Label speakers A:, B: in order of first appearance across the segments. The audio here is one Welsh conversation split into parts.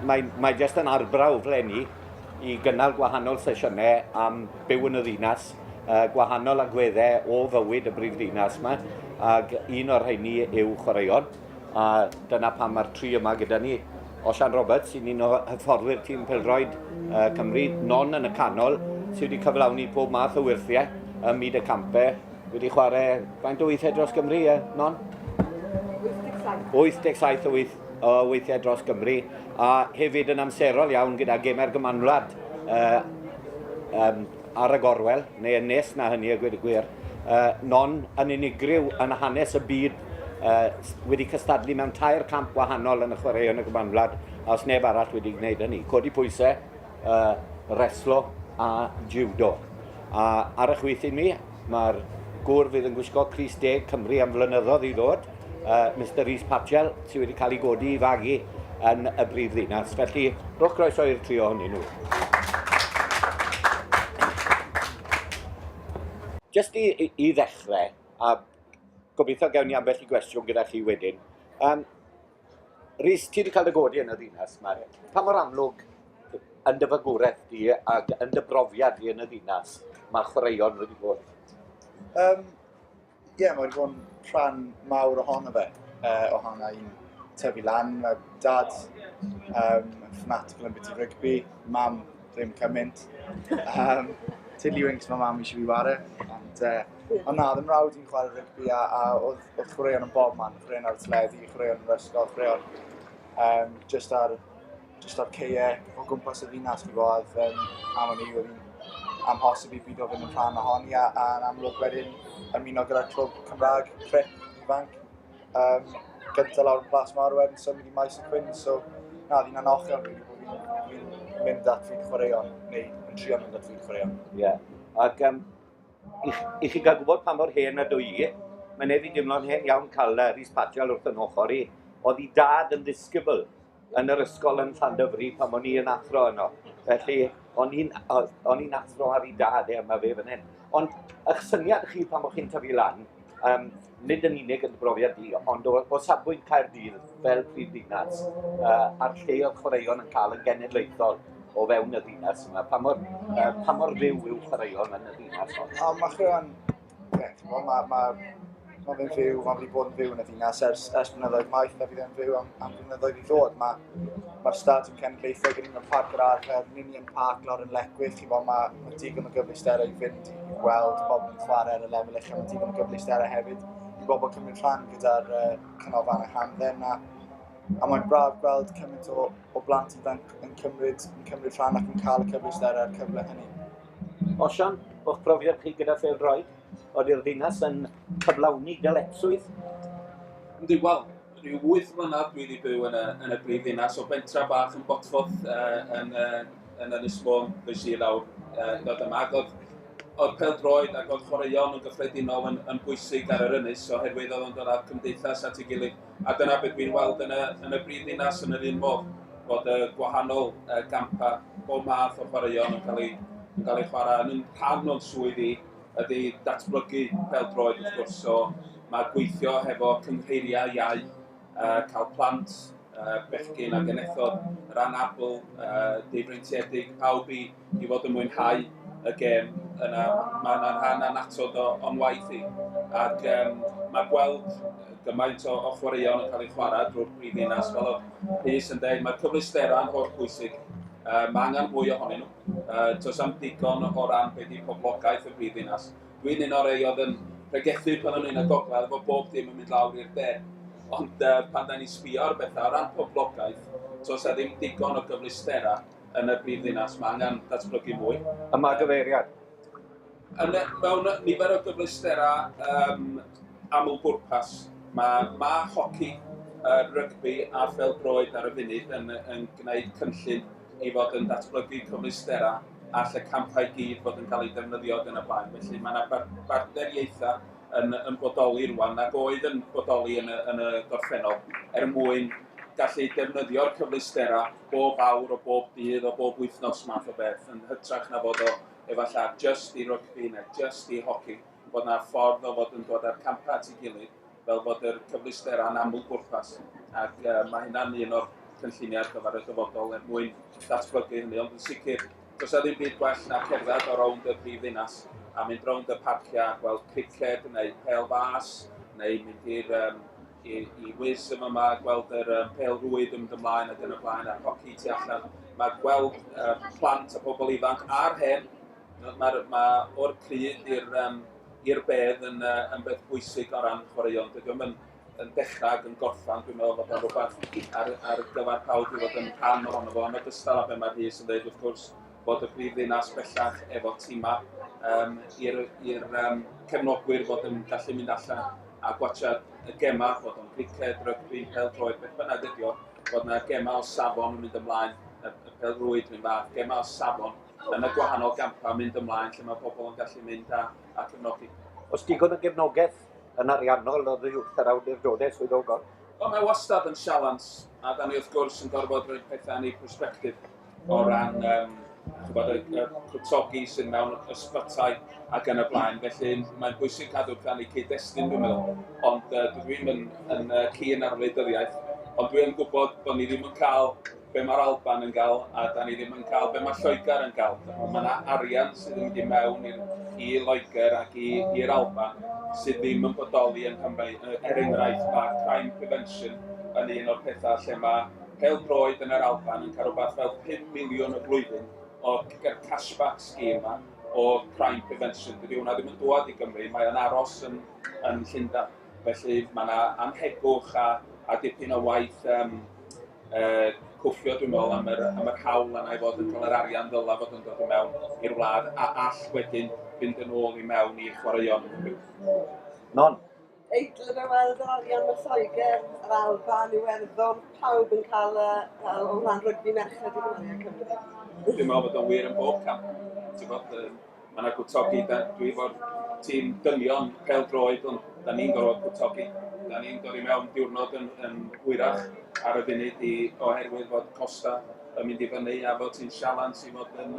A: Mae jyst yn arbrawf leni I gynnal gwahanol sesiynau am byw yn y ddinas, gwahanol agweddau o fywyd y brifddinas yma, ac un o'r rheini yw chwaraeon, a dyna pam mae'r tri yma gyda ni. Osian Roberts, sy'n un o hyfforddwyr tîm pêl-droed Cymru, non yn y canol, sydd wedi cyflawni pob math o wyrthiau ym myd y campau. Wedi chwarae faint o weithiau dros Gymru, non? 87 o weithiau dros Gymru, a hefyd yn amserol iawn gyda gemer gymanwlad ar y gorwel, neu yn nes na hynny a gweud y gwir. Non yn unigryw yn hanes y byd wedi cystadlu mewn tair camp wahanol yn y chwaraeon y gymanwlad, a os neb arall wedi gwneud hynny. Codi pwysau, reslo a judo. A ar y chwith I mi, mae'r gŵr fydd yn gwisgo Crys Deg Cymru am flynyddoedd I ddod, Mr Rhys Patchell, sydd wedi cael ei godi I fagu yn y brifddinas. Felly, rwch groeso i'r trio hynny nhw. Jyst I ddechrau, a gobeithio gawn ni ambell I gwestiwn gyda chi wedyn. Rhys, ti wedi cael dy godi yn y ddinas. Pa mor amlwg yn dy fagwraeth di ac yn dy brofiad di yn y ddinas mae chwaraeon wedi bod?
B: Mae wedi bod yn rhan mawr ohono fe. Ohono i'n tyfu lan. Mae dad fanatical yn byti rygbi, mam ddim cymaint. Teulu Winks mae mam eisiau fi ware. Ond na, ddim rawd i'n chwarae rygbi a oedd chwaraeon yn bob man. Chwaraeon ar y teledu, chwaraeon yn yr ysgol, chwaraeon just ar ceiau o gwmpas y ddinas fi bod. Am o'n I oedd hi'n amhosib I byd o fynd yn rhan ohoni a'n amlwg wedyn ymuno gyda'r clwb Cymraeg, Crip, ifanc. Gyntaf lawr yn Plas Mawr wedyn symud I maes y Cwyn, so na, ddi'n anochel rili bod fi'n mynd at fyd chwaraeon, neu yn trio mynd at fyd chwaraeon.
A: Ie, ac I chi gael gwybod pa mor hen ydw I, mae'n edrych dimlo'n hen iawn cael Rhys Patchell wrth yn ochr I, oedd I dad yn ddisgybl yn yr ysgol yn Llandyfri pan o'n I yn athro yno. Felly, o'n i'n athro ar I dad yma fe fan hyn. Ond eich syniad chi pan o'ch chi'n tyfu lan, nid yn unig yn brofiad di, ond o safbwynt Caerdydd fel prifddinas, a'r lle oedd chwaraeon yn cael yn genedlaethol o fewn y ddinas yma. Pa mor fyw yw chwaraeon yn y ddinas?
B: Mae chwaraeon, mae fe'n fyw, mae wedi bod yn fyw yn y ddinas ers blynyddoedd maith, a fydd e'n fyw am blynyddoedd I ddod. Mae'r stad yn cenedlaethol gyda ni'n parc yr arfer, Ninian Park lawr yn Lecwydd, mae digon o gyfleusterau I fynd I gweld pobl yn chwarae ar y lefel eich, mae digon o gyfleusterau hefyd I bobl cymryd rhan gyda'r canolfan y hamdden. A mae'n braf gweld cymaint o blant ifanc yn cymryd rhan ac yn cael y cyfleusterau ar cyfle hynny.
A: Osian, o'ch profiad chi gyda pêl-droed? Oeddi'r ddinas yn cyflawni dyletswydd?
C: Ynddi, wel, rhyw 8 mlynedd dwi wedi byw yn y brifddinas o bentra bach yn Botffordd yn Ynys Môn, beth I lawr I ddod yma. Oedd pêl-droed ac oedd chwaraeon yn gyffredinol yn bwysig ar yr ynys, oherwydd oedd yn dod â'r cymdeithas at ei gilydd. A dyna beth dwi'n weld yn y brifddinas yn yr un modd, bod y gwahanol gampa, bob math o chwaraeon yn cael ei chwarae. Yn rhan o'n swydd I ydy datblygu pêl-droed wrth gwrs, so mae gweithio hefo cynghreiriau iau, cael plant, bechgyn a genethod, yr anabl, difreintiedig, pawb I fod yn mwynhau y gêm, mae'n rhan anatod o'n waith I. Ac mae gweld gymaint o chwaraeon yn cael ei chwarae drwy'r brifddinas, fel oedd Rhys yn dweud, mae'r cyfleusterau'n holl bwysig. Mae angen mwy ohonyn nhw. Does am digon o ran beth I poblogaeth y brifddinas. Dwi'n un o'r rei oedd yn pregethu pan o'n i'n y gogledd, fod bob dim yn mynd lawr i'r de. Ond pan da ni sbio ar bethau o ran poblogaeth, does ddim digon o gyfleusterau yn y brifddinas, mae angen datblygu mwy.
A: Yma gyfeiriad?
C: Mewn nifer o gyfleusterau aml bwrpas, mae hoci, rygbi a pêl-droed ar y funud yn gwneud cynllun I fod yn datblygu cyfleusterau a lle campau gyd fod yn cael ei defnyddio yn y blaen. Felly mae yna bartneriaethau yn bodoli rwan ac oedd yn bodoli yn y gorffennol mwyn gallu defnyddio'r cyfleusterau bob awr o bob dydd o bob wythnos math o beth yn hytrach na fod o efallai just I rygbi neu just I hoci. Bod yna ffordd o fod yn dod ar campau at ei gilydd fel fod yr cyfleusterau'n aml bwrpas. Ac mae hynna'n un o'r cynlluniau ar gyfer y dyfodol mwyn datblygu hynny, ond yn sicr, does ddim byd gwell na cerdded o rownd y brifddinas a mynd rownd y parciau, gweld criced neu pêl fas, neu mynd i wisdom yma, gweld yr pêl rwyd yn mynd ymlaen ac yn y blaen, a hoci tu allan. Mae gweld plant a pobl ifanc a'r hen, o'r cryd i'r bedd yn beth bwysig o ran chwaraeon. Dydy o'n yn dechrau ac yn gorffan, dwi'n meddwl bod o'n rhywbeth ar gyfer pawb i fod yn rhan ohono fo. Yn ogystal â be mae'r Rhys yn dweud, wrth gwrs, bod y brifddinas bellach efo tîma i'r cefnogwyr fod yn gallu mynd allan a gwachod y gema, bod o'n criced, rygbi, pêl-droed, beth bynnag ydi o, bod yna gema o safon yn mynd ymlaen, y pêl-rwyd yn fath, gema o safon yn y gwahanol gampa mynd ymlaen lle mae pobl yn gallu mynd a cefnogi.
A: Os digon o gefnogaeth yn ariannol oedd yr awdurdodau swyddogol?
C: Mae wastad yn sialans, a da ni wrth gwrs yn gorfod rhoi pethau yn ei persbectif o ran y cwtogi sy'n mewn ysbytau ac yn y blaen. Felly mae'n bwysig cadw gan ei cyd-destun, dwi'n meddwl. Ond dwi'n yn cyn ar wleidyddiaeth, ond dwi'n gwybod bod ni ddim yn cael be mae'r Alban yn cael, a da ni ddim yn cael be mae Lloegr yn cael. Mae yna arian sydd yn mynd i mewn i Loegr ac i'r Alban sydd ddim yn bodoli yn Cymru. Enghraifft, mae crime prevention yn un o'r pethau lle mae pêl-droed yn yr Alban yn cael rhywbeth fel 5 miliwn y flwyddyn o'r cashback scheme yma o crime prevention. Dydy hwnna ddim yn dod i Gymru, mae yn aros yn Llundain. Felly mae yna anhegwch a dipyn o waith cwffio, dwi'n meddwl, am yr hawl yna i fod yn cael yr arian ddyla fod yn dod i mewn i'r wlad a all wedyn fynd yn ôl i mewn i'r chwaraeon.
A: Non?
D: Eidl yn weld yr arian o Lloegr, yr Alban, Iwerddon, pawb yn cael o ran rygbi merched i Gymru Cymru.
C: Dwi'n meddwl bod o'n wir yn bob camp. Mae yna gwtogi, dwi efo'r tîm dynion pêl-droed, ond da ni'n gorfod gwtogi. Da ni'n dod i mewn diwrnod yn hwyrach ar y funud oherwydd fod costa yn mynd i fyny a fod ti'n sialans i fod yn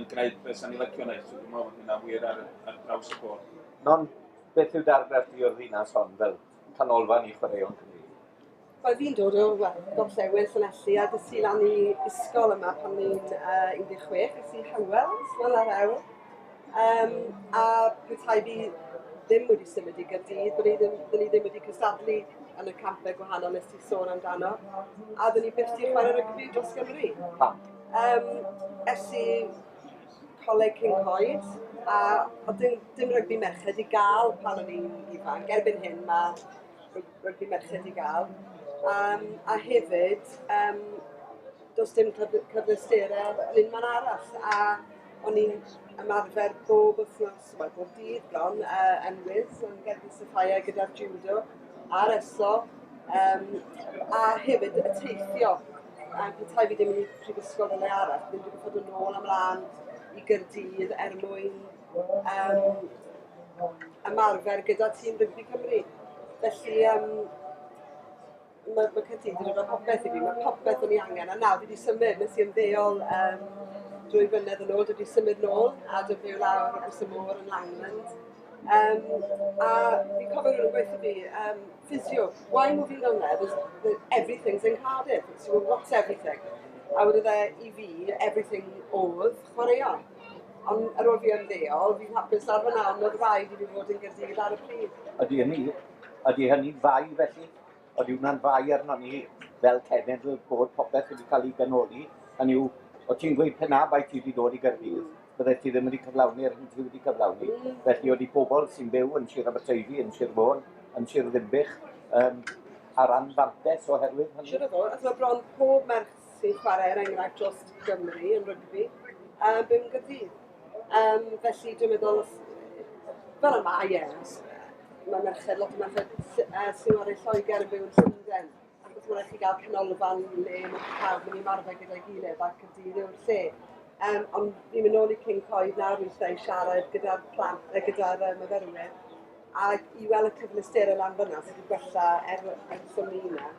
C: gwneud beth sy'n ei lecio wneud. Dwi'n meddwl bod hynna'n wir ar draws y bwrdd.
A: Non, beth yw dargrafft i'r ddinas hon fel canolfan i chwaraeon Cymru?
D: Wel, fi'n dod o Gorllewin, Llanelli, a dys i lan i ysgol yma pan ni'n 16, dys i Hywels, fel ar ewl. A petai fi ddim wedi symud i Gaerdydd, dyn ni ddim wedi cystadlu yn y campau gwahanol nes ti sôn amdano, a dyn ni byth di chwarae rygbi dros Gymru. Es i coleg Cynghoed, a dim rygbi merched i gael pan o'n i'n ifanc. Erbyn hyn mae rygbi merched i gael. A hefyd, does dim cyflesterau yn un man arall. A o'n i'n ymarfer bob wythnos, bob dydd bron, yn Wiz, yn Gerddi Sophia gyda'r judo, a'r eso, a hefyd y teithio. Petai fi ddim yn ei prifysgol yn ei arall, ddim wedi bod yn ôl ymlaen i Gaerdydd mwyn ymarfer gyda tîm rygbi Cymru. Felly, mae Caerdydd yn rhywbeth popeth i fi, mae popeth o'n i angen, a nawr wedi symud, nes i ymddeol 2 flynedd yn ôl, wedi symud nôl, a dwi'n byw lawr o y môr yn Langland. A fi'n cofio rhywun yn gweithio fi, physio, why moving down there? Everything's in Cardiff. So, what's everything? A wedi i fi, everything oedd chwaraeon. Ond ar ôl fi ymddeol, fi'n hapus ar fyna, ond oedd rhaid i fi fod yn Gaerdydd ar y pryd.
A: Ydy hynny fai felly? Ydy hwnna'n fai arno ni fel cenedl bod popeth wedi cael ei ganoli? Hynny yw, o ti'n gweud penna bai ti wedi dod i Gaerdydd, byddai ti ddim wedi cyflawni'r hyn ti wedi cyflawni. Felly oedd i pobl sy'n byw yn Sir Aberteifi, yn Sir Fôn, yn Sir Ddimbych, ar anfantes oherwydd hynny.
D: Siwr o fod, ac mae bron pob merch sy'n chwarae enghraifft dros Gymru yn rygbi, byw yn Gaerdydd. Felly dwi'n meddwl, fel yma, mae merched, lot o merched sy'n wario Lloegr yn byw yn Llundain. Ac mae'n rhaid chi gael canolfan le mae pawb yn ei marfer gyda'i gilydd ac Gaerdydd yw'r lle. Ond fi'n mynd nôl i Cynghoed nawr weithiau i siarad gyda'r plant, gyda'r myfyrwyr, a i weld y cyflesterau lan fyna sydd wedi gwella ers o'n ni yna,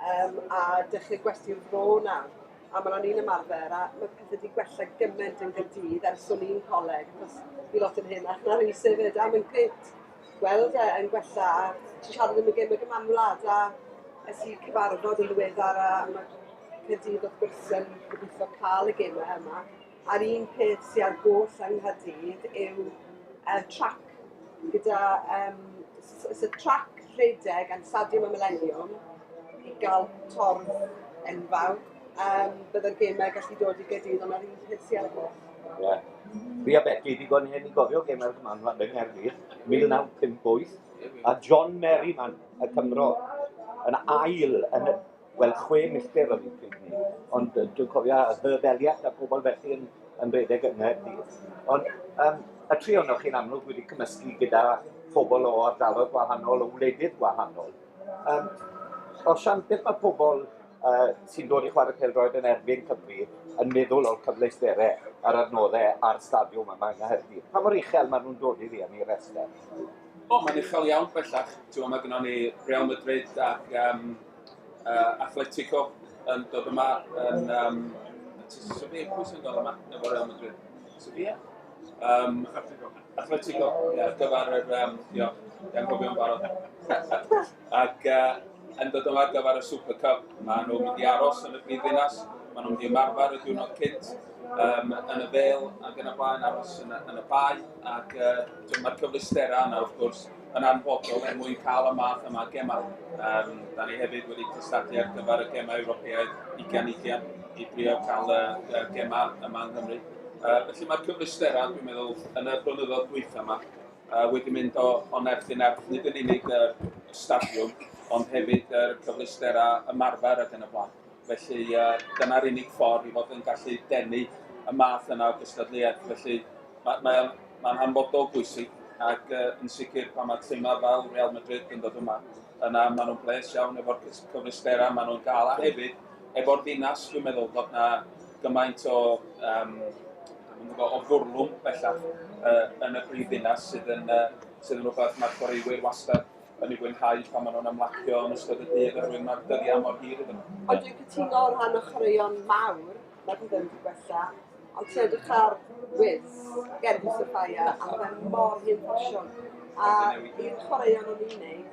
D: a dechrau gwesty'r fro nawr. A mae'n un ymarfer, a mae pethau wedi gwella gymaint yn Gaerdydd ers o'n i'n coleg, achos fi lot yn hynach na'r un sefyd, a mae'n gret gweld yn gwella, a ti'n siarad am y gym y gymanwlad, a es i cyfarfod yn ddiweddar a mae Caerdydd wrth gwrs yn gobeithio cael y gemau yma. A'r un peth sydd ar goll yng Nghaerdydd yw trac gyda trac rhedeg yn Stadiwm y Millennium i gael torf enfawr. Byddai'r gemau gallu dod i Gaerdydd ond ar un peth sydd ar goll.
A: Ie. Fi a Betty digon hen i gofio gemau'r Gymanfa yng Nghaerdydd, 1958, a John Merriman, y Cymro, yn ail yn wel, 6 milltir oedd hi'n pryd ni. Ond dwi'n cofio Herb Elliott a pobl felly yn redeg yng Nghaerdydd. Ond y tri o'noch chi'n amlwg wedi cymysgu gyda phobl o ardaloedd gwahanol, o wledydd gwahanol. Osian, beth mae pobl sy'n dod i chwarae pêl-droed yn erbyn Cymru yn meddwl o'r cyfleusterau a'r adnoddau a'r stadiwm yma yng Nghaerdydd? Pa mor uchel maen nhw'n dod i rieni i'r rester?
C: Mae'n uchel iawn bellach. Mae gennym ni Real Madrid ac Atletico yn dod yma yn Sevilla, pwy sy'n dod yma efo Real Madrid? Sevilla? Atletico, gyfer yn gofio'n barod. Ac yn dod yma gyfer y Super Cup. Maen nhw'n mynd i aros yn y brifddinas, maen nhw'n mynd i ymarfer y diwrnod cynt yn y fel ac yn y blaen aros yn y bai. Ac mae'r cyfleusterau yna, wrth gwrs, yn anfodol mwyn cael y math yma gemau. Da ni hefyd wedi cystadlu ar gyfer y gemau Ewropeaidd 2020 i brio cael y gemau yma yng Nghymru. Felly mae'r cyfleusterau, dwi'n meddwl, yn y blynyddoedd dwytha yma wedi mynd o nerth i nerth, nid yn unig y stadiwm, ond hefyd y cyfleusterau ymarfer ac yn y blaen. Felly dyna'r unig ffordd i fod yn gallu denu y math yna o gystadleuaeth. Felly mae'n hanfodol bwysig. Ac yn sicr pan mae tîmau fel Real Madrid yn dod yma, yna maen nhw'n bles iawn efo'r cyfleusterau maen nhw'n cael, a hefyd efo'r ddinas, dwi'n meddwl bod yna gymaint o fwrlwm bellach yn y brifddinas sydd yn rhywbeth mae'r chwaraewyr wastad yn ei fwynhau pan maen nhw'n ymlacio yn ystod y dydd a rwy'n mae'r dyddiau mor hir iddyn nhw.
D: Ond dwi'n cytuno o ran o chwaraeon mawr, mae bydde'n wedi gwella, ond ti'n edrych ar Wiz, Gerddi Sophia, a mae'n mor hyn ffasiwn. A i'r chwaraeon o'n i'n neud,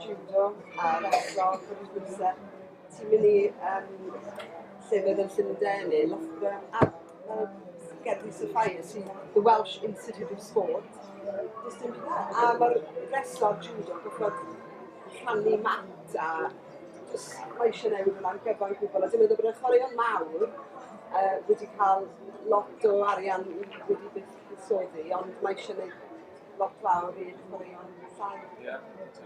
D: judo a wrestlo, ti'n mynd i llefydd yn Llundain neu Loughborough, a Gerddi Sophia sy'n the Welsh Institute of Sport. Does dim byd. A mae'r wrestlo judo gyffred rhannu mat a mae eisiau newid yna'n gyfan gwbl. A dwi'n meddwl bod y chwaraeon mawr wedi cael lot o arian wedi buddsoddi, ond mae eisiau gwneud lot fawr i'r chwaraeon llai.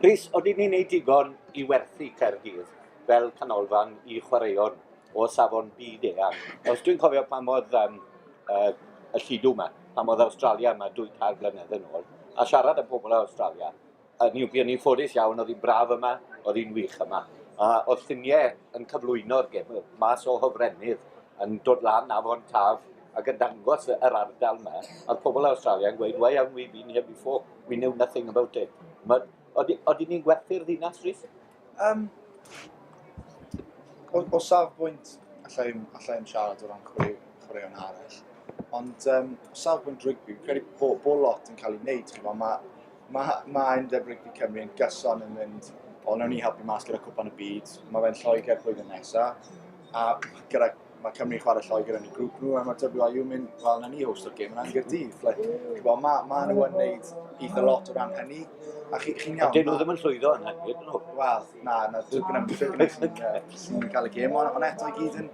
A: Rhys, oedden ni'n gwneud digon i werthu Caerdydd fel canolfan i chwaraeon o safon byd eang. Os dwi'n cofio pam oedd y llidw yma, pam oedd Australia yma 2-3 blynedd yn ôl, a siarad â pobl o Australia, ni'n ffodus iawn, oedd hi'n braf yma, oedd hi'n wych yma. A oedd lluniau yn cyflwyno'r gem, mas o hofrennydd, yn dod lan afon Taf ac yn dangos yr ardal yma, oedd pobl Australia yn gweud, why haven't we been here before? We knew nothing about it. Oedden ni'n gwerthu'r ddinas, Rhys?
B: O safbwynt, allai yn siarad o ran chwaraeon arall. Ond o safbwynt rygbi, fi'n credu bod lot yn cael ei wneud. Mae Undeb Rygbi Cymru yn gyson yn mynd, nawn ni helpu mas gyda cwpan y byd. Mae fe'n Lloegr blwyddyn nesaf. A mae Cymru chwarae Lloegr yn ei grŵp nhw, a mae'r WIU mynd, wel, na ni host o'r gêm yna'n Gaerdydd. Mae nhw yn gwneud eitha lot o ran hynny. A chi'n iawn...
A: Dyn nhw ddim yn llwyddo yn hynny, ydyn nhw?
B: Wel, na, sy'n cael y gêm, ond eto i gyd yn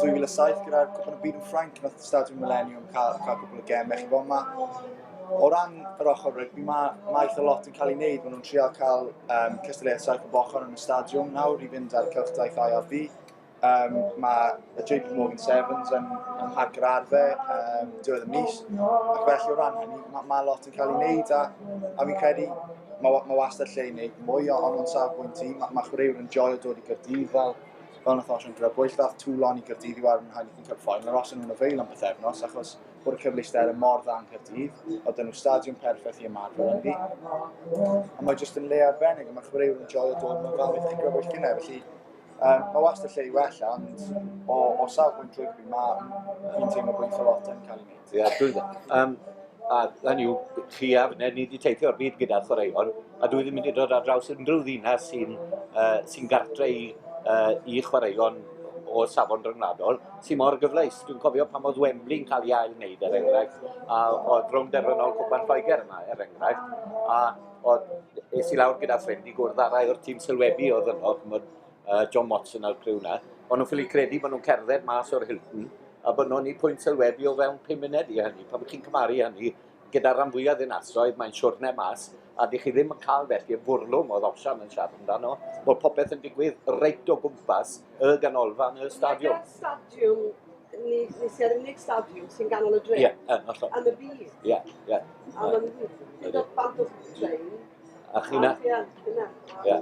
B: 2007 gyda'r cwpan y byd yn Ffrainc, nath Stadiwm Millennium cael cwpan y gemau. O ran yr ochr rygbi, mae eitha lot yn cael ei wneud. Maen nhw'n trial cael cystadleuaeth saith o bochon yn y stadiwm nawr i fynd ar cylchdaeth IRB. Mae y JP Morgan Sevens yn Mharc yr Arfe, diwedd y mis. Ac felly o ran hynny, mae lot yn cael ei wneud. A fi'n credu, mae wastad lle i wneud mwy, ond o'n safbwynt i. Mae chwaraewyr yn joio dod i Gaerdydd fel nath Osian gyda bwyll ddath Tŵlon i Gaerdydd i wario yn Heineken Cup Final. Os yn nhw'n afeil am bythefnos, achos bod y cyfleusterau mor dda yn Gaerdydd, oedd nhw stadiwm perffaith i ymarfer ynddi. A mae jyst yn le arbennig, a mae chwaraewyr yn joio dod mewn fel beth chi'n gwybod gynnau. Felly, mae wastad lle i wella, ond o safbwynt rygbi, mae'n teimlo bod eitha lot yn cael ei wneud.
A: Ie, dwi'n dweud. A hynny yw, chi a fyna, ni wedi teithio'r byd gyda chwaraeon, a dwi ddim wedi dod ar draws unrhyw ddinas sy'n gartre i chwaraeon o safon ryngwladol, sy'n mor gyfleus. Dwi'n cofio pan oedd Wembley'n cael ei ail-wneud, enghraifft, a oedd rhwng derynol Cwpan Lloegr yma, enghraifft, a oedd es i lawr gyda ffrind i gwrdd â rai o'r tîm sylwebu oedd yno, John Watson a'r criw yna. Ond nhw'n ffili credu bod nhw'n cerdded mas o'r Hilton, a bod nhw'n ei pwynt sylwebu o fewn 5 munud i hynny. Pan chi'n cymaru hynny, gyda rhan fwyaf ddinasoedd, mae'n siwrne mas, a di chi ddim yn cael felly y bwrlwm oedd Osian yn siarad amdano, bod popeth yn digwydd reit o gwmpas y ganolfan y stadiwm.
D: Mae'r stadiwm, nes i'r unig stadiwm sy'n ganol y dre.
A: Ie, yn y
D: byd.
A: Ie.
D: A mae'n dod bant o'r trein.
A: A chyna?
D: Ie.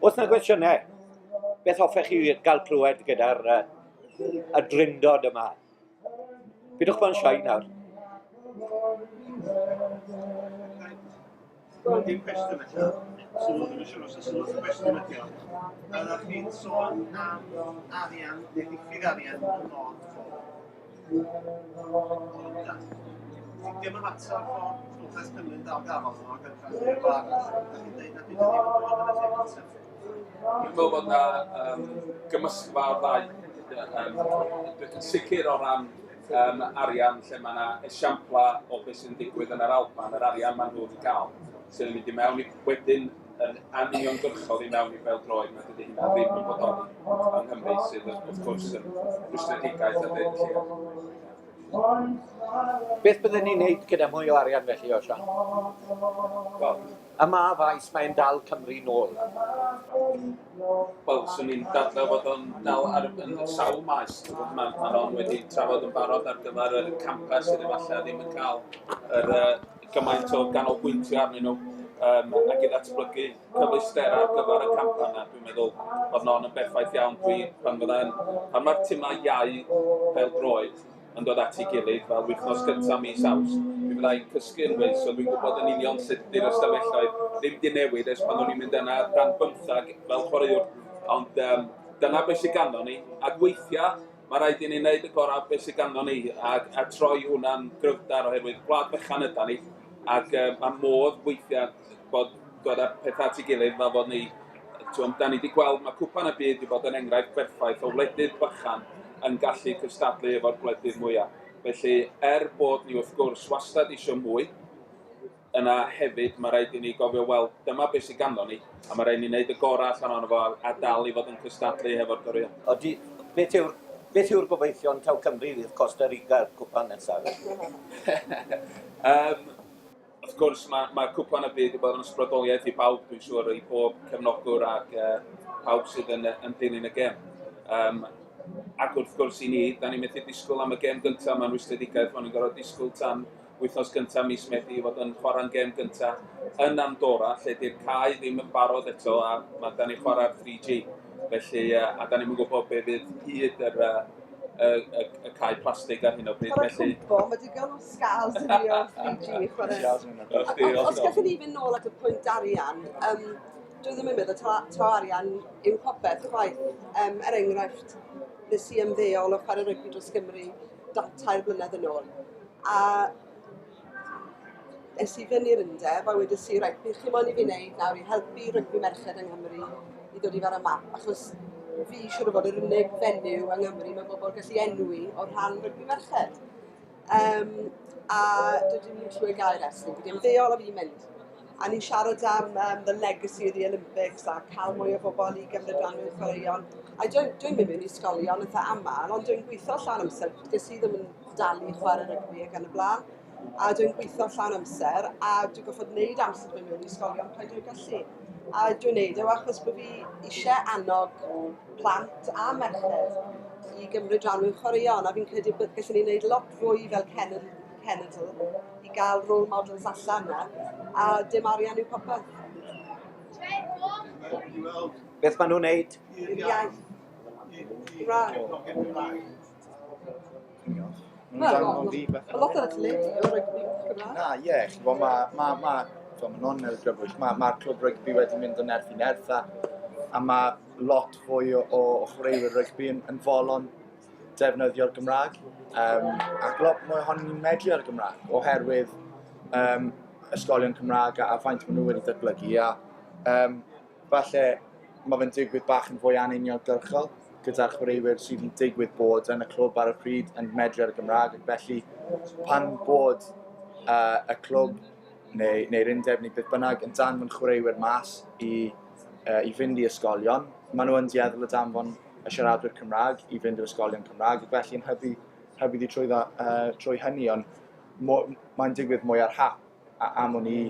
A: Oes yna gwestiynau? Beth hoffech chi gael clywed gyda'r y drindod yma? Bydwch bo'n siai nawr?
E: Dim cwestiwn eto. Sylwyd yn siŵr os ysylwyd y cwestiwn ydi o. Ydych chi'n sôn am arian, neu ddiffyg arian yn nod dim yn mater bod Llywodraeth Cymru'n dal gafel nhw ac yn cael ei arall. Ydych chi'n dweud na bydd yn ddim yn dod yn y lle cyntaf?
C: Dwi'n meddwl bod yna gymysgfa o'r ddau. Yn sicr o ran arian lle mae yna esiampla o beth sy'n digwydd yn yr Alban, yr arian maen nhw wedi cael, sy'n mynd i mewn i wedyn yn aniongyrchol i mewn i bêl-droed, mae dydy hynna ddim yn bodoli yng Nghymru sydd wrth gwrs yn rwystredigaeth a dweud lle.
A: Beth byddwn ni'n neud gyda mwy o arian felly, Osian?
C: Wel,
A: A ma faes mae'n dal Cymru nôl?
C: Wel, swn i'n dadlau bod o'n dal ar sawl maes. Mae nhw'n wedi trafod yn barod ar gyfer y campus sydd efallai ddim yn cael gymaint o ganolbwyntio arnyn nhw ac i ddatblygu cyfleustera ar gyfer y camp yna. Dwi'n meddwl bod nhw'n yn berffaith iawn. Pan mae'r timau iau pêl-droed yn dod at ei gilydd fel wythnos gyntaf mis Awst, mi fyddai'n cysgu yn weis, so dwi'n gwybod yn union sut di'r ystafelloedd ddim di newid ers pan o'n i'n mynd yna dan 15 fel chwaraewr, ond dyna beth sydd ganddo ni, ac weithiau mae rhaid i ni wneud y gorau beth sydd ganddo ni a troi hwnna'n gryfdar oherwydd gwlad fechan yda ni, ac mae modd weithiau bod dod â pethau at ei gilydd fel bod ni, da ni wedi gweld, mae cwpan y byd wedi bod yn enghraifft berffaith o wledydd bychan yn gallu cystadlu efo'r gwledydd mwyaf. Felly, bod ni wrth gwrs wastad eisiau mwy, yna hefyd mae rhaid i ni gofio, wel, dyma beth sydd ganddo ni, a mae rhaid i ni wneud y gorau allan o'n efo a dal i fod yn cystadlu efo'r goriau.
A: Beth yw'r gobeithio'n taw Cymru fydd Costa Rica'r cwpan nesaf?
C: Wrth gwrs, mae cwpan y byd wedi bod yn ysbrydoliaeth i bawb, dwi'n siŵr, i bob cefnogwr ac pawb sydd yn dilyn y gem. Ac wrth gwrs i ni, da ni'n methu disgwyl am y gem gyntaf, mae'n rwystredigaeth, mae'n gorfod disgwyl tan wythnos gyntaf mis Medi i fod yn chwarae'n gem gyntaf yn Andorra, lle di'r cae ddim yn barod eto, a da ni'n chwarae'r 3G. Felly, a da ni'n gwybod beth fydd hyd y cae plastig ar hyn o bryd.
D: Chwarae cwmpo, mae digon o scales yn ei o 3G chwarae. Os gallwn ni fynd nôl at y pwynt arian, dwi ddim yn meddwl taw arian yw popeth chwaith. Enghraifft, nes i ymddeol o chwarae rygbi dros Gymru 2 blynedd yn ôl. A es i fyny'r undeb a wedys i, reit, beth chi moyn i fi wneud nawr i helpu rygbi merched yng Nghymru i ddod i fer y map, achos fi siŵr o fod yr unig fenyw yng Nghymru mae bobl gallu enwi o rhan rygbi merched. A dydw i'n trwy gael wrestling, wedi ymddeol a fi mynd. A ni'n siarad am the legacy of the Olympics a cael mwy o bobl i gymryd rhan mewn chwaraeon. A dwi'n mynd mewn i ysgolion eitha amal, ond dwi'n gweithio llawn amser, ges i ddim yn dalu chwarae rygbi ac yn y blaen. A dwi'n gweithio llawn amser, a dwi'n goffod wneud amser mewn i ysgolion pan dwi'n gallu. A dwi'n wneud o achos bod fi eisiau annog plant a merched i gymryd rhan mewn chwaraeon, a fi'n credu bod gallwn ni wneud lot fwy fel cenedl i gael role models allan yna, a dim arian yw popeth.
A: Beth maen nhw'n neud?
D: I'r iaith. Wel, lot o'r atleti o rygbi Cymraeg.
B: Na, ie, mae nhw'n grybwyll. Mae'r clwb rygbi wedi mynd o nerth i nerth, a mae lot fwy o chwaraewyr rygbi yn folon defnyddio'r Gymraeg. Ac lot mwy ohonyn ni'n medru ar y Gymraeg, oherwydd ysgolion Cymraeg a faint maen nhw wedi datblygu. Falle mae fe'n digwydd bach yn fwy anuniongyrchol gyda'r chwaraewyr sydd yn digwydd bod yn y clwb ar y pryd yn medru ar y Gymraeg. Felly, pan bod y clwb neu'r undeb neu beth bynnag yn dan mewn chwaraewyr mas i fynd i ysgolion, maen nhw yn dieddol y danfon y siaradwyr Cymraeg i fynd i'r ysgolion Cymraeg, ac felly yn hybu trwy hynny, ond mae'n digwydd mwy ar hap am hwn i.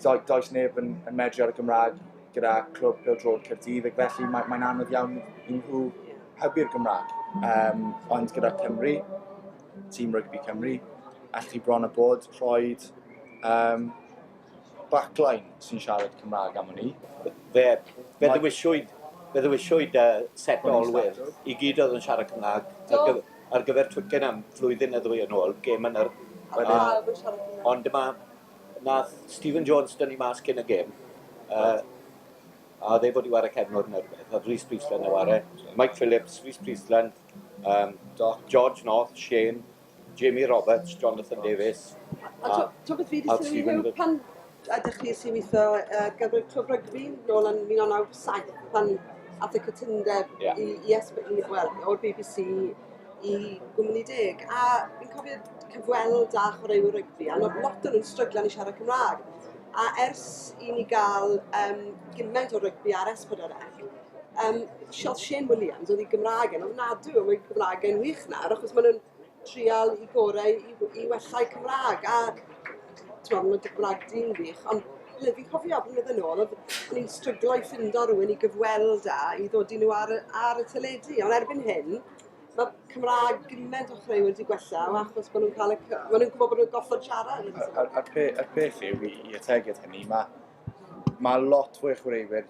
B: Does neb yn medru ar y Gymraeg gyda clwb Pêl-drod Caerdydd, ac felly mae'n anodd iawn i nhw hybu'r Gymraeg. Ond gyda Cymru, tîm rygbi Cymru, allai bron y bod rhoi backline sy'n siarad Cymraeg am hynny.
A: Fe ddewisiwyd set o olwyr i gyd oedd yn siarad Cymraeg ar gyfer Twicen am flwyddyn y ddwy yn ôl, gêm yn yr... Ond nath Stephen Jones dynnu mas cyn y gêm, a dde fod i wario Cefnwr yn erbeth, oedd Rhys Priestland yn wario, Mike Phillips, Rhys Priestland, George North, Shane, Jamie Roberts, Jonathan Davies.
D: A to beth fi wedi sylwi pan ydych chi sy'n weithio gyda'r clwb rygbi nôl yn 1997 pan ath y cytundeb o'r BBC i Gwmni 10. A fi'n cofio cyfweld â chwaraewyr rygbi, a lot o'n nhw'n stryglan i siarad Cymraeg. A ers i ni gael gymaint o rygbi ar S4C, Shane Williams oedd i Gymraeg yn ofnadwy o Gymraeg yn wych nawr, achos maen nhw'n trial i gorau i wellau Cymraag. A mae'n Gymraeg di'n wych, ond fi'n cofio blynedd yn ôl, o'n i'n stryglo i ffindo rhywun i gyfweld i ddod i nhw ar y teledu. Ond erbyn hyn, mae Cymraeg gymaint o chreuwyr wedi gwella, achos maen nhw'n gwybod bod nhw'n goffod siarad.
B: A'r peth yw i ategiad hynny, mae lot fwy o chwaraewyr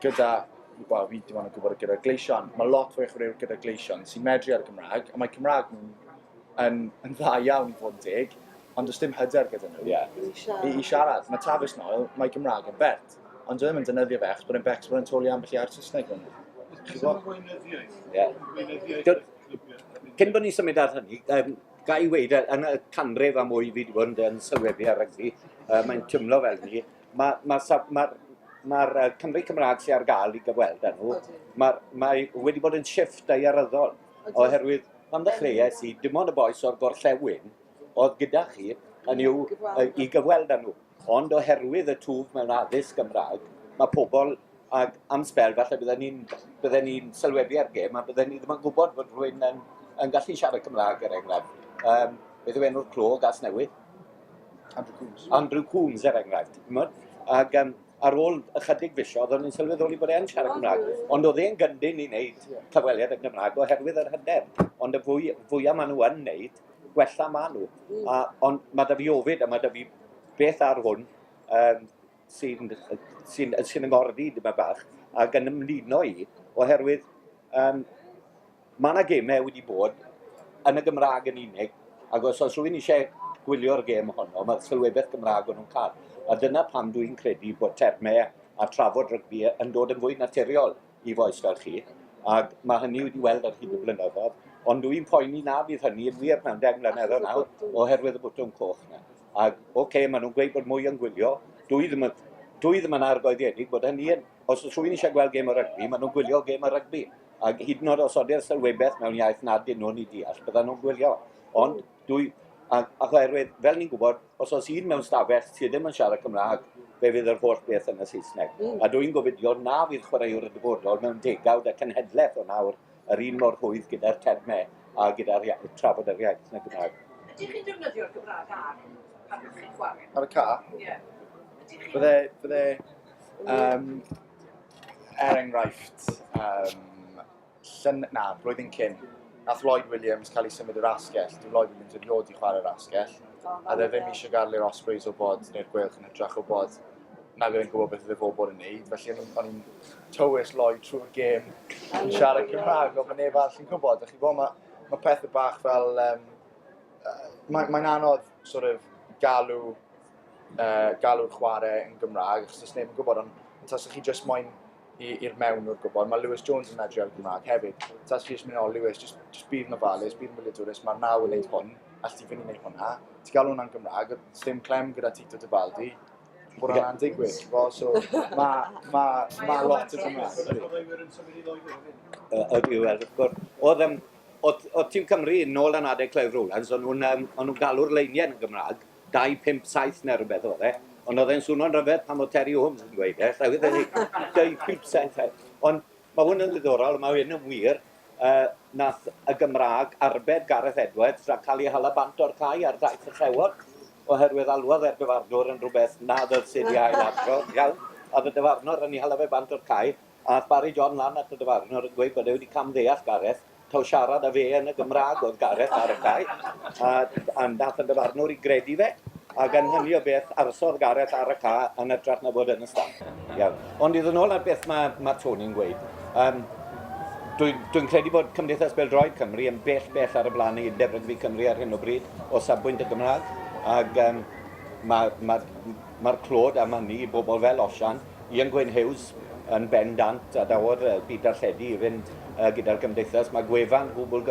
B: gyda, fi dim ond yn gwybod gyda gleision, mae lot fwy o chwaraewyr gyda gleision sy'n medru ar y Gymraeg, a mae Cymraeg yn dda iawn i fod yn dig, ond does dim hyder gyda nhw i siarad. Mae Tafwyl Noel, mae Gymraeg yn bert, ond dwi ddim yn defnyddio fe achos bod yn becs bod yn tolu ambell i ar Saesneg hwnnw.
A: Cyn bod ni'n symud ar hynny, ga i weid yn y canrif a mwy fi wedi bod yn sylwebu ar rygbi, mae'n tymlo fel ni. Mae'r Cymru Cymraeg sy'n ar gael i gyfweld â nhw, mae wedi bod yn shifft eiraryddol, oherwydd pan ddechreuais i, dim ond y boes o'r Gorllewin oedd gyda chi yn yw i gyfweld â nhw. Ond oherwydd y twf mewn addysg Gymraeg, mae pobl am spel falle bydden ni'n sylwebu ar gêm, a bydden ni ddim yn gwybod bod rhywun yn gallu siarad Cymraeg er enghraifft. Beth yw enw'r clo gas newydd? Andrew Coombs er enghraifft. Ac ar ôl ychydig fisoedd, o'n i'n sylweddoli bod e'n siarad Cymraeg. Ond oedd e'n gyndyn i wneud cyfweliad yn Gymraeg oherwydd yr hyder. Ond y fwyaf maen nhw yn wneud, gwella maen nhw. Ond mae da fi ofid, a mae da fi beth ar hwn sy'n yngordi dyma bach, ac yn ymluno i, oherwydd mae yna gemau wedi bod yn y Gymraeg yn unig, ac os rhywun eisiau gwylio'r gêm honno, mae'r sylwebeth Gymraeg o'n nhw'n cael. A dyna pam dwi'n credu bod termau a trafod rygbi yn dod yn fwy naturiol i foes fel chi, ac mae hynny wedi weld ar hyd y blynyddoedd, ond dwi'n poeni na fydd hynny yn wir mewn 10 mlynedd o nawr, oherwydd y bwtwm coch yna. Ac maen nhw'n gweud bod mwy yn gwylio, dwi ddim yn argoeddiedig bod hynny yn, os rhywun eisiau gweld gêm o rygbi, maen nhw'n gwylio gêm o rygbi. Ac hyd yn oed os odi'r sylwebeth mewn iaith nad dyn nhw'n ei deall, bydden nhw'n gwylio. Ond oherwydd, fel ni'n gwybod, os oes un mewn stafell sydd ddim yn siarad Cymraeg, fe fydd yr holl beth yn y Saesneg. A dwi'n gofidio na fydd chwaraewr y dyfodol mewn degawd a cenhedlaeth o nawr yr un mor hwydd gyda'r termau a gyda'r trafod yr iaith yn y Gymraeg.
F: Ydych chi'n defnyddio'r Gymraeg pan ydych chi'n chwarae?
B: Ar y ca?
F: Ie.
B: Bydde enghraifft, blwyddyn cyn, nath Lloyd Williams cael ei symud i'r asgell. Lloyd Williams wedi dod i chwarae'r asgell, a dde ddim eisiau gadlu'r Ospreys o bod, neu'r gwelch yn hytrach o bod, na fydd yn gwybod beth ydw bod yn neud. Felly o'n i'n tywys Lloyd trwy'r gêm yn siarad Cymraeg, o bod neb all yn gwybod. Mae pethau bach fel, mae'n anodd galw'r chwarae yn Gymraeg, achos does neb yn gwybod, ond os ydych chi jyst moyn i'r mewn o'r gwybod. Mae Lewis Jones yn medru ar Gymraeg hefyd. Tas fi eisiau mynd o Lewis, just bydd yn ofalus, bydd yn wyliadwrus, mae'r naw yn neud hwn, a ti fynd i neud hwnna. Ti gael hwnna'n Gymraeg, ddim clem gyda Tito de Baldi, bod hwnna'n digwydd. So mae lot o
A: Gymraeg. Oedd Tîm Cymru nôl yn adeg Clive Rowlands, ond nhw'n galw'r leiniau yn Gymraeg, 2, 5, 7 neu rhywbeth oedd e. Ond oedd e'n swnio'n rhyfedd pan oedd Terry Holmes yn gweud e. Llawyd ei 2, 5, 7. Ond mae hwn yn ddiddorol, mae hyn yn wir. Nath y Gymraeg arbed Gareth Edwards rhaid cael ei hala bant o'r cae ar daith y llewod, oherwydd alwodd e'r dyfarnwr yn rhywbeth nad oedd sydd i ailadro. Iawn, oedd y dyfarnwr yn ei hala fe bant o'r cae, a Barry John lan at y dyfarnwr yn gweud bod e wedi camddeall Gareth, taw siarad â fe yn y Gymraeg oedd Gareth ar y cae, a nath y dyfarnwr i gredu fe. Ac yn hynny o beth arsodd Gareth ar y ca yn ytrach na bod yn y stamp. Ond iddyn nhw'n ar beth mae Tony'n gweud. Dwi'n credu bod Cymdeithas Bêl-droed Cymru yn bell ar y blaen i Undeb Rygbi Cymru ar hyn o bryd o safbwynt y Gymraeg. Ac mae'r clod am hynny i bobl fel Osian, Ian Gwyn Hughes yn bendant a dawodd Peter Lledi i fynd gyda'r Gymdeithas. Mae gwefan gwbl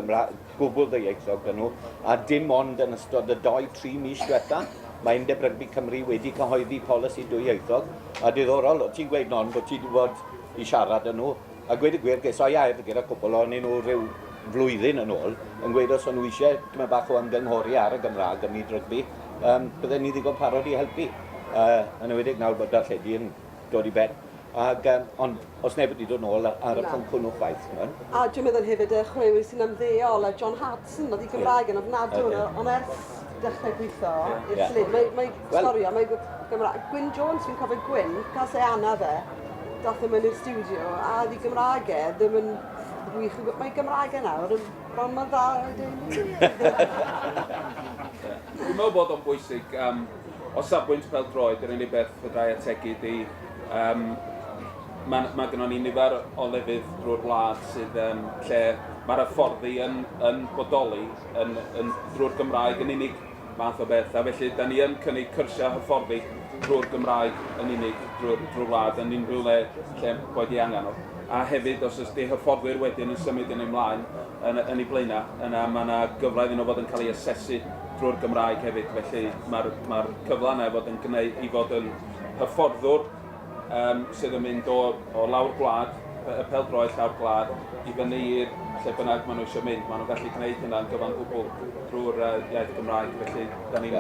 A: ddieithog dyn nhw, a dim ond yn ystod y 2-3 mis diwetha. Mae Undeb Rygbi Cymru wedi cyhoeddi polisi dwyieithog, a diddorol, ti'n gweud non bod ti wedi bod i siarad yn nhw, a gweud y gwir, ges o iair gyda cwbl o'n nhw rhyw flwyddyn yn ôl, yn gweud os o'n nhw eisiau tyma bach o ymgynghori ar y Gymraeg ym myd rygbi, bydden ni ddigon parod i helpu. Yn ywedig nawr bod Darlledu yn dod i ben. Ond os neb wedi dod nôl ar y pwnc hwnnw chwaith.
D: A dwi'n meddwl hefyd y chwaraewyr sy'n ymddeol, a John Hartson, oedd i Gymraeg yn ofnadwy, ond ers dechrau gweithio i'r slid. Mae storio, mae Gymraeg. Gwyn Jones, fi'n cofio Gwyn, cael se anna fe, dath yma yn i'r studio, a di Gymraeg ddim yn wych. Mae Gymraeg nawr yn bron ma'n dda.
C: Dwi'n meddwl bod o'n bwysig, o safbwynt pêl-droed, yr unig beth fydrai ategu di, mae gennym ni nifer o lefydd drwy'r wlad sydd lle mae'r hyfforddi yn bodoli drwy'r Gymraeg yn unig math o beth. A felly, da ni yn cynnig cyrsiau hyfforddi drwy'r Gymraeg yn unig drwy'r wlad yn unrhyw le lle bod i angen o. A hefyd, os ysdi hyfforddwyr wedyn yn symud yn ymlaen yn ei blaenau, yna mae yna gyfle iddyn nhw fod yn cael ei asesu drwy'r Gymraeg hefyd. Felly, mae'r cyfle yna fod yn gwneud i fod yn hyfforddwr sydd yn mynd o lawr gwlad, y pêl-droed llawr gwlad, i fyny i'r lle bynnag maen nhw eisiau mynd. Maen nhw'n gallu gwneud hynna'n gyfan gwbl drwy'r iaith Gymraeg. Felly, da ni'n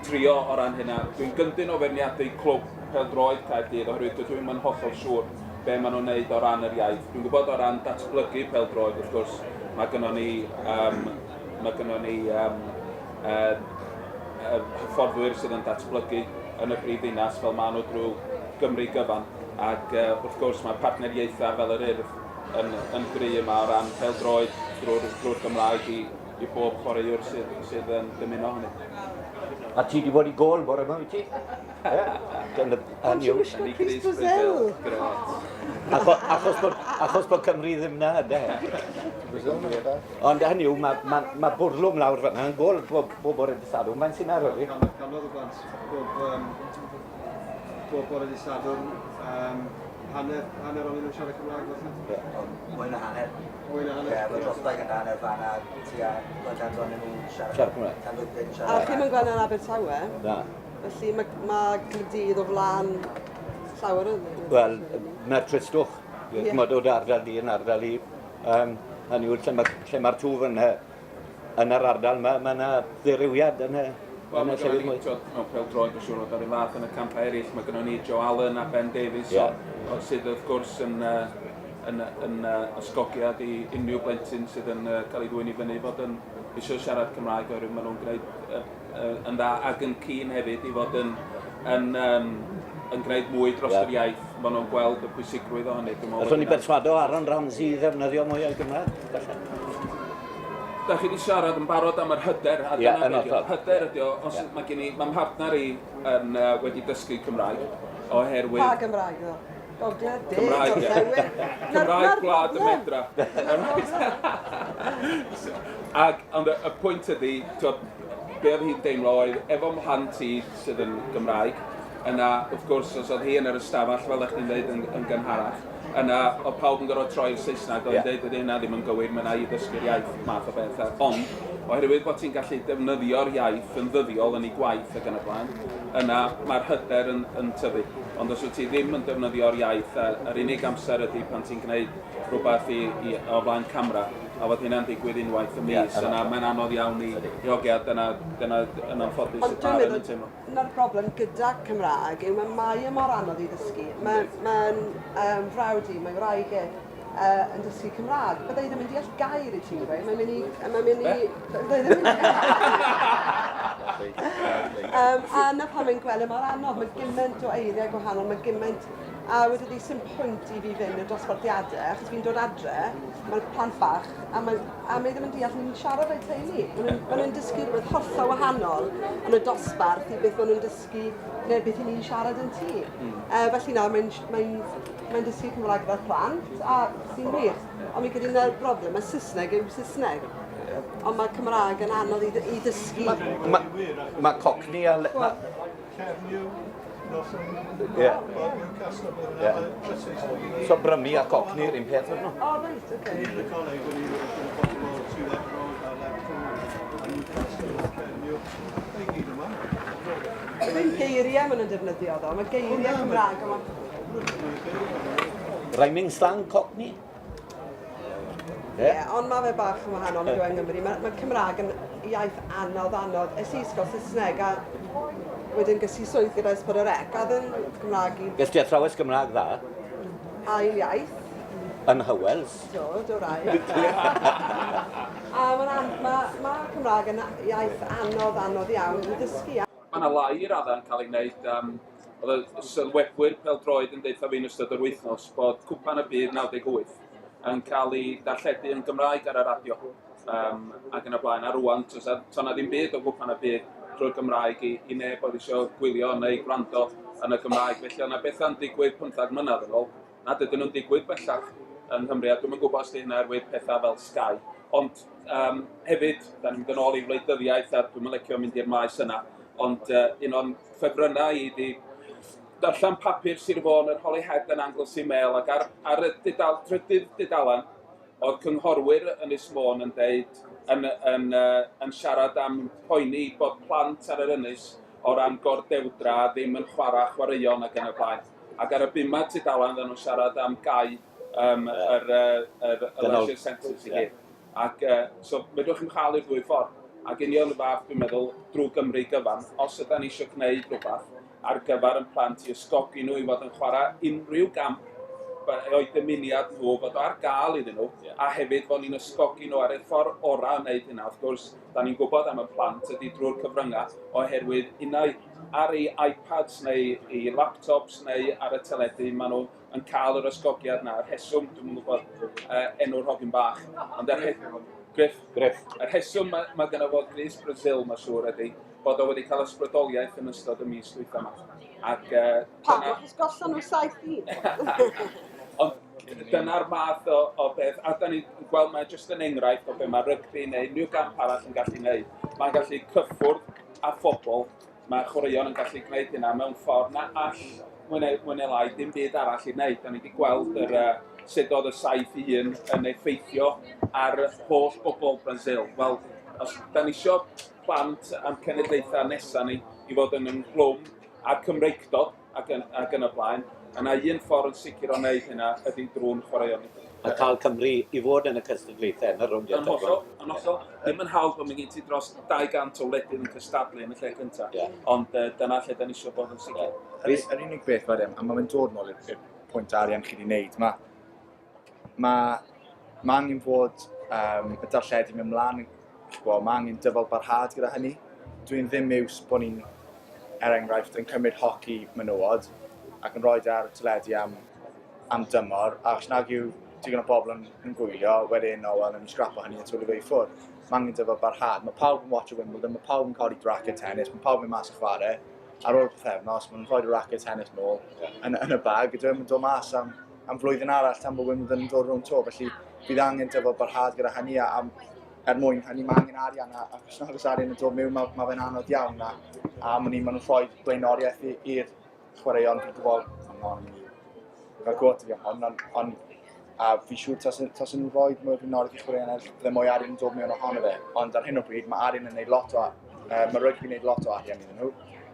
C: trio o ran hynna. Dwi'n gyndyn o ferniadu clwb pêl-droed Caerdydd, oherwydd dwi'n yn hollol siŵr be maen nhw'n neud o ran yr iaith. Dwi'n gwybod o ran datblygu pêl-droed, wrth gwrs, mae gynnon ni hyfforddwyr sydd yn datblygu yn y brifddinas fel maen nhw drwy Gymru gyfan, ac wrth gwrs mae partneriaethau fel yr Urdd yn gry yma o ran pêl-droed drwy'r Gymraeg i bob chwaraewr sydd yn dymuno hynny.
A: A ti wedi bod i gol bore yma, wyt ti?
D: Ond ti'n wisgo Chris Brazil.
A: Achos bod Cymru ddim na, de. Ond hynny yw, mae bwrlwm lawr fyna yn gol bob bore dydd Sadwrn. Mae'n sy'n arfer fi?
E: Canodd o blant bob bore dydd Sadwrn. Hanner o'n nhw'n siarad Cymraeg,
G: Mwy na hanner.
E: Mwy na hanner?
G: Ie, mae dros 2 hanner fan a tua 100 o'n nhw'n siarad
A: Cymraeg.
D: A chi'n mynd gweld yn Abertawe?
A: Na.
D: Felly mae Caerdydd o flaen llawer yn dweud?
A: Wel, mae'r tristwch. Mod o'r ardal di yn ardal i. Hynny yw, lle mae'r twf yn yr ardal, mae yna ddirywiad yn y
C: Wel, mae gennym ni mewn pêl-droed yn siŵr o dar un fath yn y campau eraill. Mae gennym ni Joe Allen a Ben Davies, sydd wrth gwrs yn ysgogiad i unrhyw blentyn sydd yn cael ei ddwyn i fyny fod yn eisiau siarad Cymraeg, oherwydd maen nhw'n gwneud yn dda ac yn keen hefyd i fod yn gwneud mwy dros yr iaith. Maen nhw'n gweld y pwysigrwydd o hynny.
A: Allwn ni berswado Aaron Ramsey i ddefnyddio mwy o'i Gymraeg?
C: Da chi wedi siarad yn barod am yr hyder, a dyna hyder ydi o, mae mhartner i wedi dysgu Cymraeg, oherwydd...
D: Pa Gymraeg o?
C: Cymraeg, ie. Cymraeg gwlad y Medra. Ond y pwynt ydi, be oedd hi'n deimlo oedd, efo mhlant i sydd yn Gymraeg, Yna, wrth gwrs, os oedd hi yn yr ystafell, fel ydych chi'n dweud, yn gynharach, yna, oedd pawb yn gorfod troi'r Saesneg, oedd dweud ydy hynna ddim yn gywir, mae yna i ddysgu'r iaith math o beth. Ond, oherwydd bod ti'n gallu defnyddio'r iaith yn ddyddiol yn ei gwaith ac yn y blaen, yna mae'r hyder yn tyfu. Ond os wyt ti ddim yn defnyddio'r iaith, yr unig amser ydy pan ti'n gwneud rhywbeth o flaen camera, a fod hynna'n digwydd unwaith y mis, yna mae'n anodd iawn i ogiad, dyna yn anffodus y par yn y teimlo.
D: Yna'r broblem gyda Cymraeg yw mae mor anodd i ddysgu. Mae'n frawd i, mae'n wraig i yn dysgu Cymraeg. Byddai ddim yn deall gair i ti, mae'n mynd i... Byddai ddim yn a na pan mae'n gweld mor anodd, mae gymaint o eiriau gwahanol, mae gymaint... A wedi di sy'n pwynt i fi fynd y dosbarthiadau, achos fi'n dod adre, mae'n plant bach, a mae ddim yn deall ni'n siarad o'i teulu. Maen nhw'n dysgu rhywbeth hollol wahanol yn y dosbarth i beth maen nhw'n dysgu, neu beth i ni'n siarad yn tŷ. Felly na, mae'n dysgu Cymraeg fel plant, a sy'n wych. Ond mi gyda'n broblem, mae Saesneg yw Saesneg. Ond mae Cymraeg yn anodd i ddysgu.
A: Mae Cockney a... So Brymu a Cockney yr un peth nhw?
D: O, reit, oce. Mae'n geiriau maen nhw'n defnyddio ddo, mae geiriau Cymraeg yma.
A: Rhyming slang Cockney?
D: Ie, ond mae fe bach yn wahanol yn yng Nghymru. Mae Cymraeg yn iaith anodd. Es i ysgol Saesneg a wedyn gys i swydd gyda S4C a ddim Cymraeg i...
A: Ges ti athrawes Gymraeg dda?
D: Ail iaith.
A: Yn Hywels?
D: Do rai. A mae Cymraeg yn iaith anodd iawn i ddysgu.
C: Mae yna lai i raddau yn cael ei wneud, oedd y sylwebwyr pel-droed yn deitha fi'n ystod yr wythnos bod Cwpan y Byd 98 yn cael ei darlledu yn Gymraeg ar y radio ac yn y blaen. A rwan, to na ddim byd o Cwpan y Byd drwy'r Gymraeg i neb oedd eisiau gwylio neu gwrando yn y Gymraeg. Felly o'na bethau'n digwydd 15 mlynedd yn ôl, na dydyn nhw'n digwydd bellach yng Nghymru, a dwi'n yn gwybod os di hynna erwydd pethau fel Sky. Ond hefyd, da ni'n mynd yn ôl i wleidyddiaeth a dwi'n licio mynd i'r maes yna, ond un o'n ffefrynnau i di darllen papur Sir Fôn yr Holyhead yn Anglesey Mail ac ar y trydydd dudalan oedd cynghorwyr Ynys Môn yn deud yn siarad am poeni bod plant ar yr Ynys o ran gordewdra ddim yn chwaraeon ac yn y blaen. Ac ar y bumad tudalan dden nhw'n siarad am gau yr leisure centres i gyd. Ac so medrwch chi'n chael i'r ddwy ffordd. Ac union y fath dwi'n meddwl drwy Gymru gyfan, os ydyn ni eisiau gwneud rhywbeth ar gyfer yn plant i ysgogi nhw i fod yn chwarae unrhyw gamp o'i dymuniad nhw, fod ar gael iddyn nhw, a hefyd fod ni'n ysgogi nhw ar y ffordd orau yn wneud hynna. Wrth gwrs, da ni'n gwybod am y plant ydy drwy'r cyfryngau oherwydd unau ar ei iPads neu ei laptops neu ar y teledu, maen nhw yn cael yr ysgogiad yna. Yr heswm, dwi'n gwybod enw'r hogyn bach, ond Griff. Yr heswm mae gyda fod Gris Brazil, mae'n siŵr ydy, bod o wedi cael ysbrydoliaeth yn ystod y mis dwytha yma.
D: Pam, achos gollon nhw 7,000.
C: Ond dyna'r math o beth, a da ni'n gweld mae jyst yn enghraifft o beth mae rygbi neu unrhyw gamp arall yn gallu gwneud. Mae'n gallu cyffwrdd a phobl, mae chwaraeon yn gallu gwneud hynna mewn ffordd na all mwyn lai dim byd arall i wneud. Da ni wedi gweld sut oedd y 7-1 yn effeithio ar holl bobl Brazil. Wel, os da ni isio plant am cenedlaethau nesaf ni i fod yn ynglwm a Cymreicdod ac yn y blaen, yna un ffordd yn sicr o wneud hynna ydy drwy'n chwaraeon.
A: A cael Cymru i fod yn y cystadlaethau yn y rwng
C: Yn hollol. Ddim yn hawdd bod mae gen ti dros 200 o wledydd yn cystadlu yn y lle cyntaf. Ond dyna lle da ni eisiau bod yn sicr.
B: Yr unig beth wedyn, a mae'n dod nôl i'r pwynt arian chi wedi wneud, mae angen fod y darlledu mewn mlaen, mae angen dyfal barhad gyda hynny. Dwi'n ddim iws bod ni'n, enghraifft, yn cymryd hoci menywod ac yn rhoi ar y teledu am dymor, ac nag yw digon o bobl yn gwylio, wedyn yn scrapo hynny a twylio fe i ffwrdd. Mae angen dyfal barhad. Mae pawb yn watch o Wimbledon, mae pawb yn cael ei racquet tennis, mae pawb yn mas o chwarae. Ar ôl pythefnos, mae'n rhoi racquet tennis nôl yn y bag, a dwi'n dod mas am flwyddyn arall tan bod Wimbledon yn dod rhwng to. Felly bydd angen dyfal barhad gyda hynny mwyn hynny mae angen arian a os nad oes arian yn dod mewn mae fe'n anodd iawn a maen nhw'n rhoi blaenoriaeth i'r chwaraeon, dwi'n gwybod, gael gwrdd fi am hon, ond a fi siŵr tas yn rhoi mwy o finorydd i chwaraeon eraill, bydde mwy arian yn dod mewn ohono fe. Ond ar hyn o bryd, mae arian yn gwneud lot o, mae rygbi'n gwneud lot o arian iddyn nhw.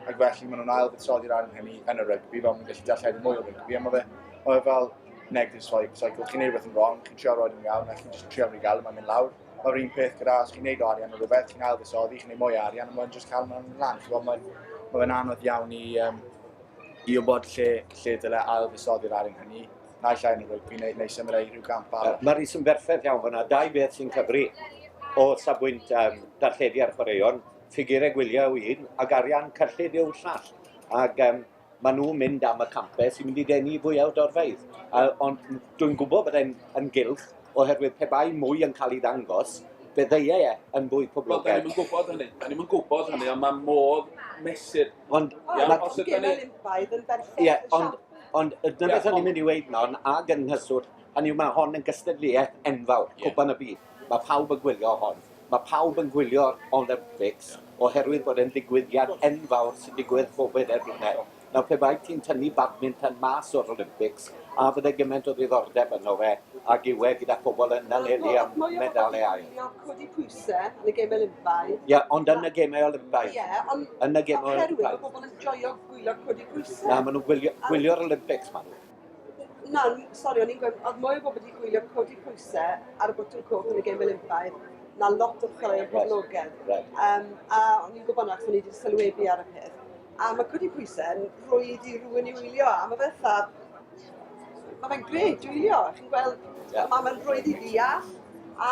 B: Ac felly maen nhw'n ail fuddsoddi'r arian hynny yn y rygbi, fel maen nhw'n gallu darlledu mwy o rygbi. A mae fe fel negative cycle, chi'n gwneud rhywbeth yn wrong, chi'n trio roed yn iawn, a chi'n just trio gael mae'n mynd lawr. Mae'r un peth gyda, os chi'n gwneud o arian o rhywbeth, chi'n ail fuddsoddi, chi'n gwneud mwy o arian, a mae'n just cael mae'n lan. Mae fe'n anodd iawn i wybod lle dyle ail fuddsoddi'r arian hynny. Na llai yn y rygbi neu symud ei rhyw gamp arall.
A: Mae'r rheswm berffaith iawn fyna. Dau beth sy'n cyfri o safbwynt darlledu ar chwaraeon, ffigurau gwyliau o un, ac arian cyllid yw'r llall. Ac maen nhw'n mynd am y campau sy'n mynd i denu fwy o dorfeidd. Ond dwi'n gwybod bod e'n gylch oherwydd pe bai mwy yn cael ei ddangos, byddai yn fwy poblogaidd.
C: Wel, da ni'n gwybod hynny, ond mae modd mesur.
A: Ond Ond dyna beth o'n i'n mynd i weid nawr, ag yn hyswr, hynny yw mae hon yn gystadleuaeth enfawr, cwpan y byd. Mae pawb yn gwylio hon. Mae pawb yn gwylio Olympics oherwydd bod e'n digwyddiad enfawr sy'n digwydd bob blynedd. Nawr, pe bai ti'n tynnu badminton mas o'r Olympics, a fydde gymaint o ddiddordeb yno fe, ac yw gyda pobl yn nalelu am medalau ail.
D: Codi pwysau yn y gemau Olympaidd.
A: Ie, ond yn y gemau Olympaidd.
D: Ie, ond oherwydd mae pobl yn joio gwylio codi pwysau.
A: Na, maen nhw'n gwylio'r Olympics, maen nhw.
D: Na, sori, o'n i'n gweud, oedd mwy o bobl wedi gwylio codi pwysau ar y botwm coch yn y gemau Olympaidd na lot o chwaraeon poblogaidd. A o'n i'n gwybod na, achos o'n i wedi sylwebu ar y peth. A mae codi pwysau yn rhoi i rhywun i wylio, a mae fe'n gred i wylio. Chi'n gweld, mae'n rhoi i ddeall, a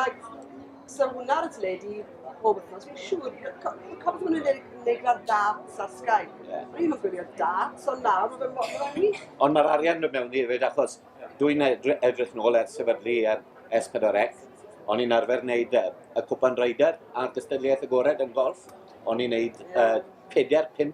D: so hwnna ar y teledu bob wythnos, fi'n siŵr, cofio maen nhw'n gwneud gyda'r darts ar Skype. Mae'n i'n gwylio darts, ond nawr mae'n wych.
A: Ond mae'r arian yn mewn i fyd, achos dwi'n edrych nôl ers sefydlu S4C. O'n i'n arfer wneud y cwpan reider a'r gystadleuaeth agored yn golf. O'n i'n wneud 4-5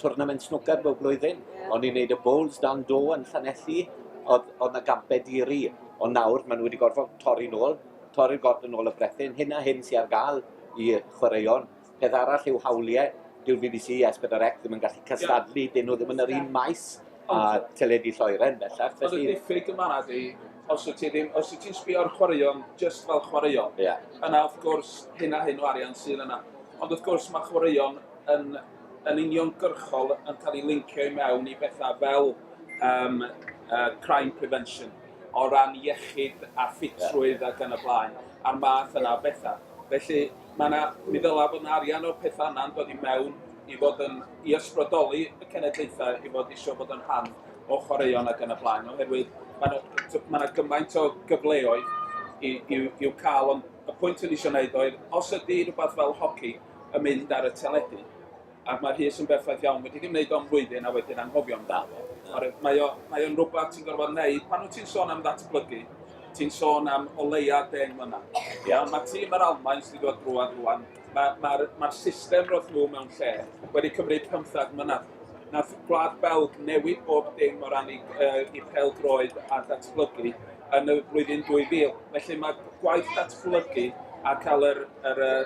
A: twrnament snwcer bob blwyddyn. O'n i'n wneud y bowls dan do yn Llanelli, oedd na gampau diri. Ond nawr, maen nhw wedi gorfod torri'r gorff yn ôl y brethyn. Hyn a hyn sy'n ar gael i chwaraeon. Peth arall yw hawliau. Dyw'r BBC S4C ddim yn gallu cystadlu, dyn nhw ddim yn yr un maes a teledu Lloeren bellach.
C: Ond y diffyg yma ydy, os wyt ti'n sbio ar chwaraeon just fel chwaraeon, yna wrth gwrs hyn a hyn o arian sydd yna. Ond wrth gwrs mae chwaraeon yn uniongyrchol yn cael ei lincio i mewn i bethau fel crime prevention, o ran iechyd a ffitrwydd ac yn y blaen, a'r math yna o bethau. Felly, mi ddyla bod yna arian o'r pethau yna'n dod i mewn i ysbrydoli y cenedlaethau i fod eisiau bod yn rhan o chwaraeon ac yn y blaen. Oherwydd, mae yna gymaint o gyfleoedd i'w cael, ond y pwynt yn eisiau gwneud oedd, os ydy rhywbeth fel hoci yn mynd ar y teledu, ac mae'r hys yn berffaith iawn, wedi gwneud o'n flwyddyn a wedyn anghofio amdano. Mae o'n rhywbeth ti'n gorfod wneud, pan wyt ti'n sôn am ddatblygu, ti'n sôn am o leia 10 mlynedd. Mae tîm yr Almaen sydd wedi dod rwan, mae'r system roedd nhw mewn lle wedi cymryd 15 mlynedd. Nath Gwlad Belg newid bob dim o ran i pêl-droed a datblygu yn y blwyddyn 2000. Felly mae gwaith datblygu a cael yr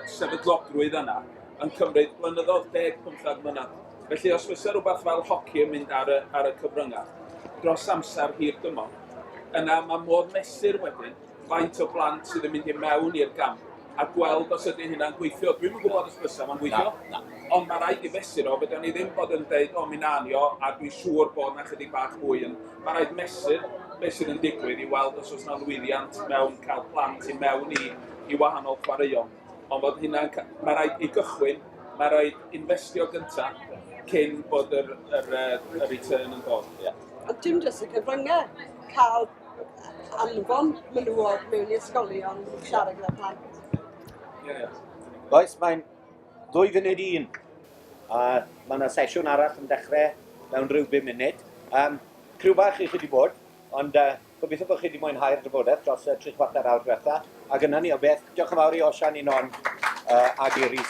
C: sefydlogrwydd yna yn cymryd blynyddoedd 10-15 mlynedd. Felly os fysa rhywbeth fel hoci yn mynd ar y cyfryngau dros amser hir dymor, yna mae modd mesur wedyn faint o blant sydd yn mynd i mewn i'r gamp a gweld os ydy hynna'n gweithio. Dwi'n yn gwybod os fysa ma'n gweithio, ond mae rhaid i fesur o, fydden ni ddim bod yn dweud o mi'n anio a dwi'n siŵr bod yna chydig bach mwy yn. Mae rhaid mesur beth sydd yn digwydd i weld os oes yna lwyddiant mewn cael plant i mewn i wahanol chwaraeon. Ond bod hynna'n, mae rhaid i gychwyn, mae rhaid investio gyntaf cyn bod yr return yn dod.
D: Ond dim jyst y cyfryngau, cael anfon menywod mewn i ysgolion siarad gyda plant.
A: Oes, mae'n 2 funud 1. Mae yna sesiwn arall yn dechrau mewn rhyw 5 munud. Criw bach i chi wedi bod, ond gobeithio bod chi wedi mwynhau'r drafodaeth dros 3/4 awr diwetha. Ac yna ni o beth, diolch yn fawr i Osian Unon ag i Rhys.